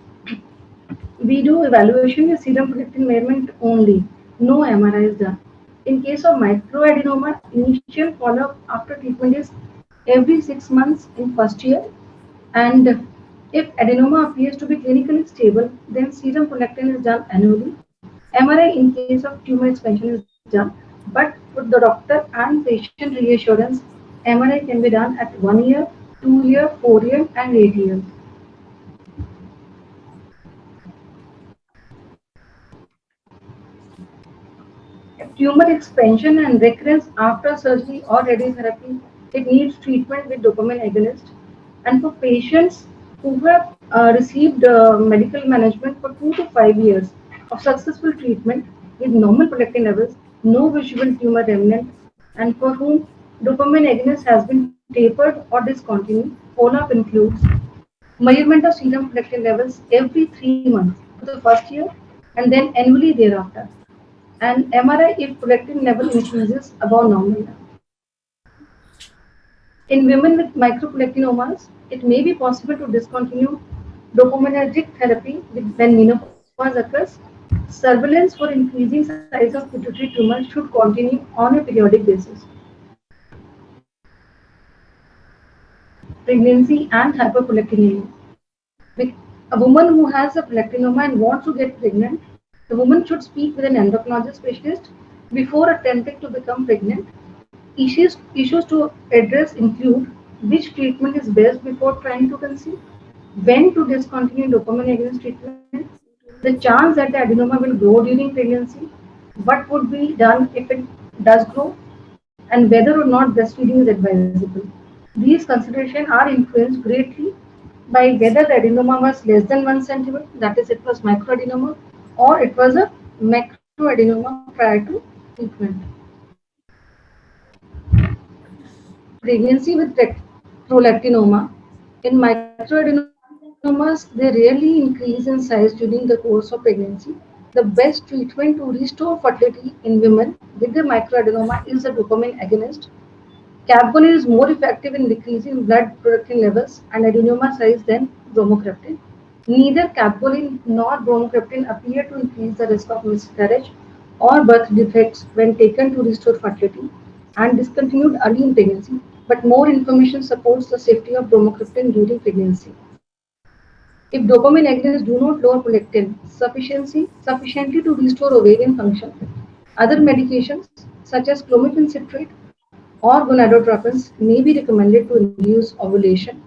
we do evaluation with serum prolactin measurement only, no MRI is done. In case of microadenoma, initial follow-up after treatment is every 6 months in first year, and if adenoma appears to be clinically stable, then serum prolactin is done annually. MRI in case of tumor expansion is done, but for the doctor and patient reassurance, MRI can be done at 1 year, 2 year, 4 year, and 8 years. Tumor expansion and recurrence after surgery or radiotherapy, it needs treatment with dopamine agonist. And for patients who have received medical management for 2 to 5 years of successful treatment with normal prolactin levels, no visible tumor remnant, and for whom dopamine agonist has been tapered or discontinued, follow-up includes measurement of serum prolactin levels every 3 months for the first year and then annually thereafter, and MRI if prolactin level increases above normal. In women with microprolactinomas, it may be possible to discontinue dopaminergic therapy when menopause occurs. Surveillance for increasing size of pituitary tumor should continue on a periodic basis. Pregnancy and hyperprolactinemia. A woman who has a prolactinoma and wants to get pregnant, the woman should speak with an endocrinologist specialist before attempting to become pregnant. Issues to address include which treatment is best before trying to conceive, when to discontinue dopamine agonist treatment, the chance that the adenoma will grow during pregnancy, what would be done if it does grow, and whether or not breastfeeding is advisable. These considerations are influenced greatly by whether the adenoma was less than 1 centimeter, that is, it was microadenoma, or it was a macroadenoma prior to treatment. Pregnancy with prolactinoma. In microadenomas, they rarely increase in size during the course of pregnancy. The best treatment to restore fertility in women with the microadenoma is the dopamine agonist. Capgone is more effective in decreasing blood prolactin levels and adenoma size than bromocriptine. Neither capgolin nor bromocriptine appear to increase the risk of miscarriage or birth defects when taken to restore fertility and discontinued early in pregnancy, but more information supports the safety of bromocriptine during pregnancy. If dopamine agonists do not lower prolactin sufficiently to restore ovarian function, other medications such as clomiphene citrate or gonadotropins may be recommended to induce ovulation.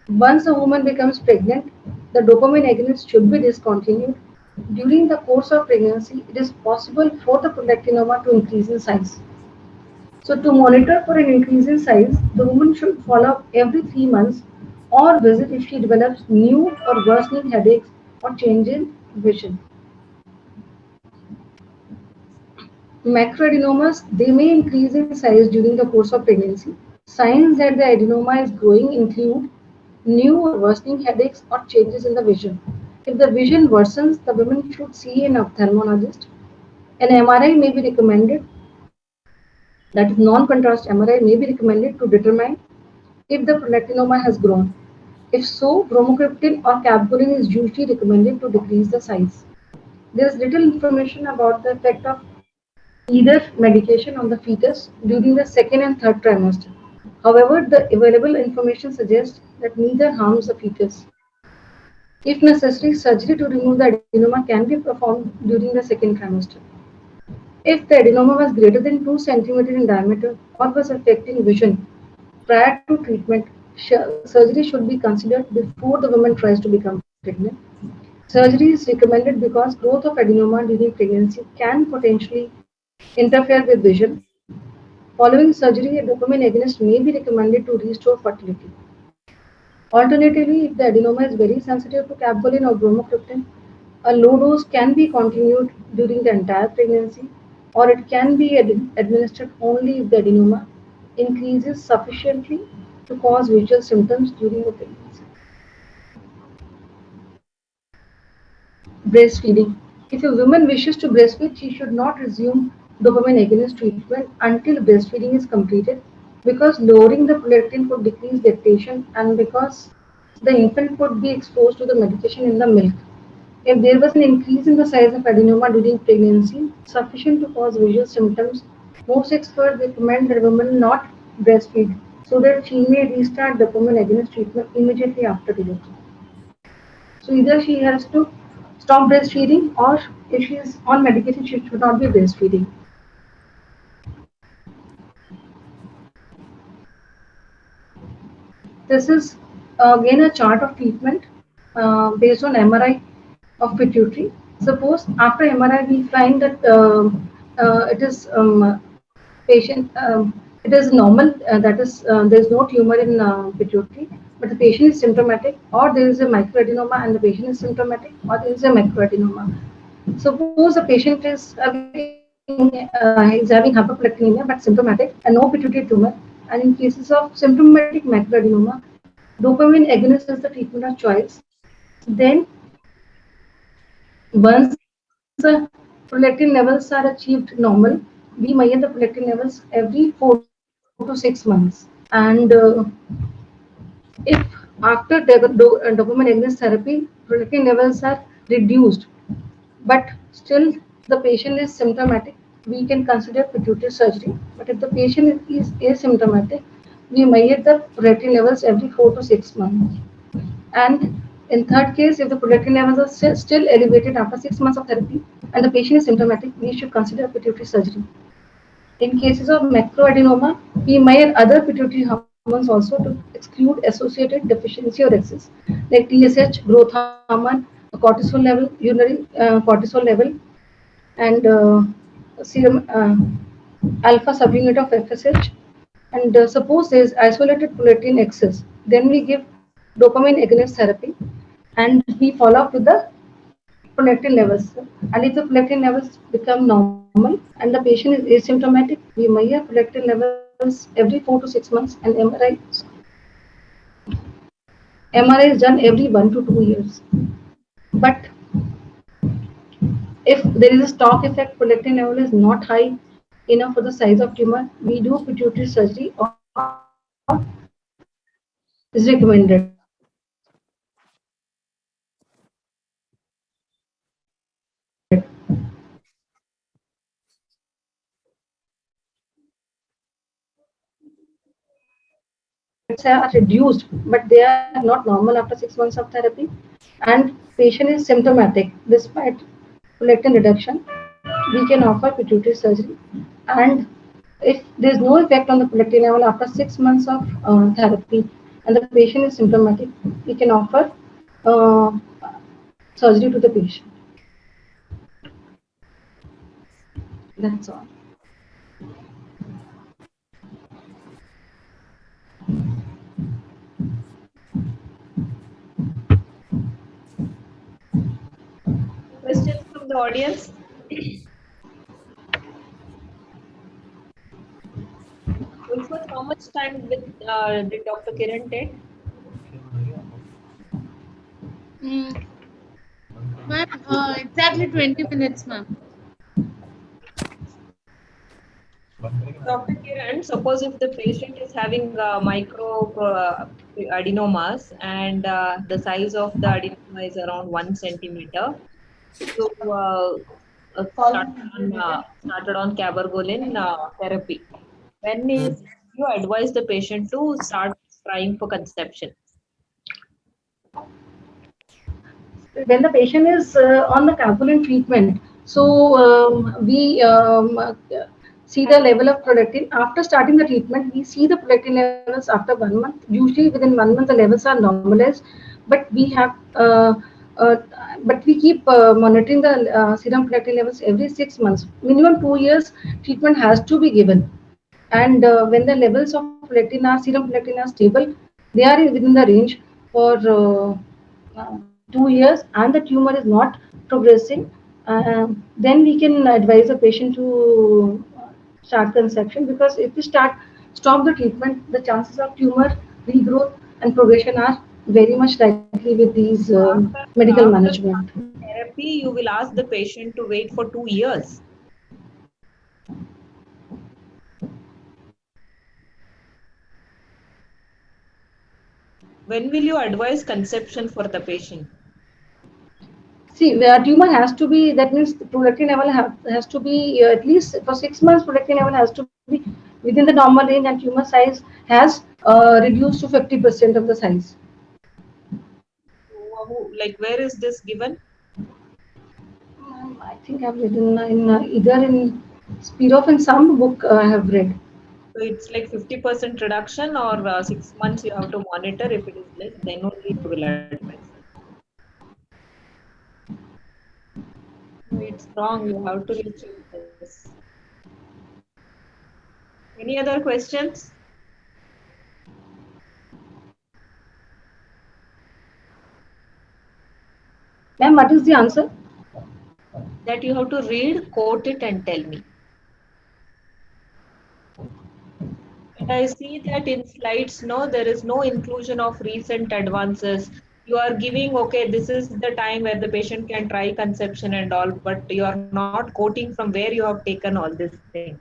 Once a woman becomes pregnant, the dopamine agonist should be discontinued. During the course of pregnancy, it is possible for the prolactinoma to increase in size. So to monitor for an increase in size, the woman should follow up every 3 months or visit if she develops new or worsening headaches or change in vision. Macroadenomas, they may increase in size during the course of pregnancy. Signs that the adenoma is growing include new or worsening headaches or changes in the vision. If the vision worsens, the woman should see an ophthalmologist. An MRI may be recommended, that is non-contrast MRI may be recommended to determine if the prolactinoma has grown. If so, bromocriptine or capgolin is usually recommended to decrease the size. There is little information about the effect of either medication on the fetus during the second and third trimester. However, the available information suggests that neither harms the fetus. If necessary, surgery to remove the adenoma can be performed during the second trimester. If the adenoma was greater than 2 cm in diameter or was affecting vision prior to treatment, surgery should be considered before the woman tries to become pregnant. Surgery is recommended because growth of adenoma during pregnancy can potentially interfere with vision. Following surgery, a dopamine agonist may be recommended to restore fertility. Alternatively, if the adenoma is very sensitive to capgolin or bromocriptine, a low dose can be continued during the entire pregnancy, or it can be administered only if the adenoma increases sufficiently to cause visual symptoms during the pregnancy. Breastfeeding. If a woman wishes to breastfeed, she should not resume dopamine agonist treatment until breastfeeding is completed because lowering the prolactin could decrease lactation and because the infant could be exposed to the medication in the milk. If there was an increase in the size of adenoma during pregnancy, sufficient to cause visual symptoms, most experts recommend that woman not breastfeed so that she may restart dopamine agonist treatment immediately after delivery. So either she has to stop breastfeeding or if she is on medication, she should not be breastfeeding. This is again a chart of treatment based on MRI of pituitary. Suppose after MRI we find that it is patient it is normal, that is there is no tumor in pituitary, but the patient is symptomatic, or there is a microadenoma and the patient is symptomatic, or there is a macroadenoma. Suppose the patient is having hyperprolactinemia but symptomatic and no pituitary tumor, and in cases of symptomatic macroadenoma, dopamine agonist is the treatment of choice. Then, once prolactin levels are achieved normal, we measure the prolactin levels every 4 to 6 months. And if after dopamine agonist therapy, prolactin levels are reduced, but still the patient is symptomatic, we can consider pituitary surgery. But if the patient is asymptomatic, we measure the prolactin levels every 4 to 6 months. And in third case, if the prolactin levels are still elevated after 6 months of therapy and the patient is symptomatic, we should consider pituitary surgery. In cases of macroadenoma, we measure other pituitary hormones also to exclude associated deficiency or excess, like TSH, growth hormone, cortisol level, urinary cortisol level, and serum alpha subunit of FSH. And suppose there is isolated prolactin excess, then we give dopamine agonist therapy and we follow up with the prolactin levels. And if the prolactin levels become normal and the patient is asymptomatic, we measure prolactin levels every 4 to 6 months, and MRI is done every 1 to 2 years. But if there is a stock effect, prolactin level is not high enough for the size of tumor, we do pituitary surgery or is recommended. Are reduced, but they are not normal after 6 months of therapy, and patient is symptomatic despite prolactin reduction, we can offer pituitary surgery. And if there is no effect on the prolactin level after 6 months of therapy and the patient is symptomatic, we can offer uh, surgery to the patient. That's all. the audience? Ulfat, how much time did Dr. Kiran take? Ma'am, exactly 20 minutes, ma'am. Dr. Kiran, suppose if the patient is having micro adenomas and the size of the adenoma is around 1 centimeter. So started on cabergoline therapy. When is you advise the patient to start trying for conception? When the patient is on the cabergoline treatment, so we see the level of prolactin. After starting the treatment, we see the prolactin levels after 1 month. Usually within 1 month, the levels are normalized, but we have uh, but we keep monitoring the serum prolactin levels every 6 months. Minimum 2 years treatment has to be given. And when the levels of prolactin are serum prolactin are stable, they are within the range for 2 years, and the tumor is not progressing, then we can advise a patient to start conception, because if we stop the treatment, the chances of tumor regrowth and progression are very much likely with these medical After management. therapy, you will ask the patient to wait for 2 years. When will you advise conception for the patient? See, the tumor has to be, that means the prolactin level has to be at least for 6 months, prolactin level has to be within the normal range, and tumor size has reduced to 50% of the size. Like, where is this given? I think I've written in either in Speedoff, in some book I have read. So it's like 50% reduction, or 6 months you have to monitor. If it is less, then only you will advise. No, it's wrong. You have to recheck this. Any other questions? Ma'am, what is the answer? That you have to read, quote it, and tell me. And I see that in slides, no, there is no inclusion of recent advances. You are giving, okay, this is the time where the patient can try conception and all, but you are not quoting from where you have taken all these things.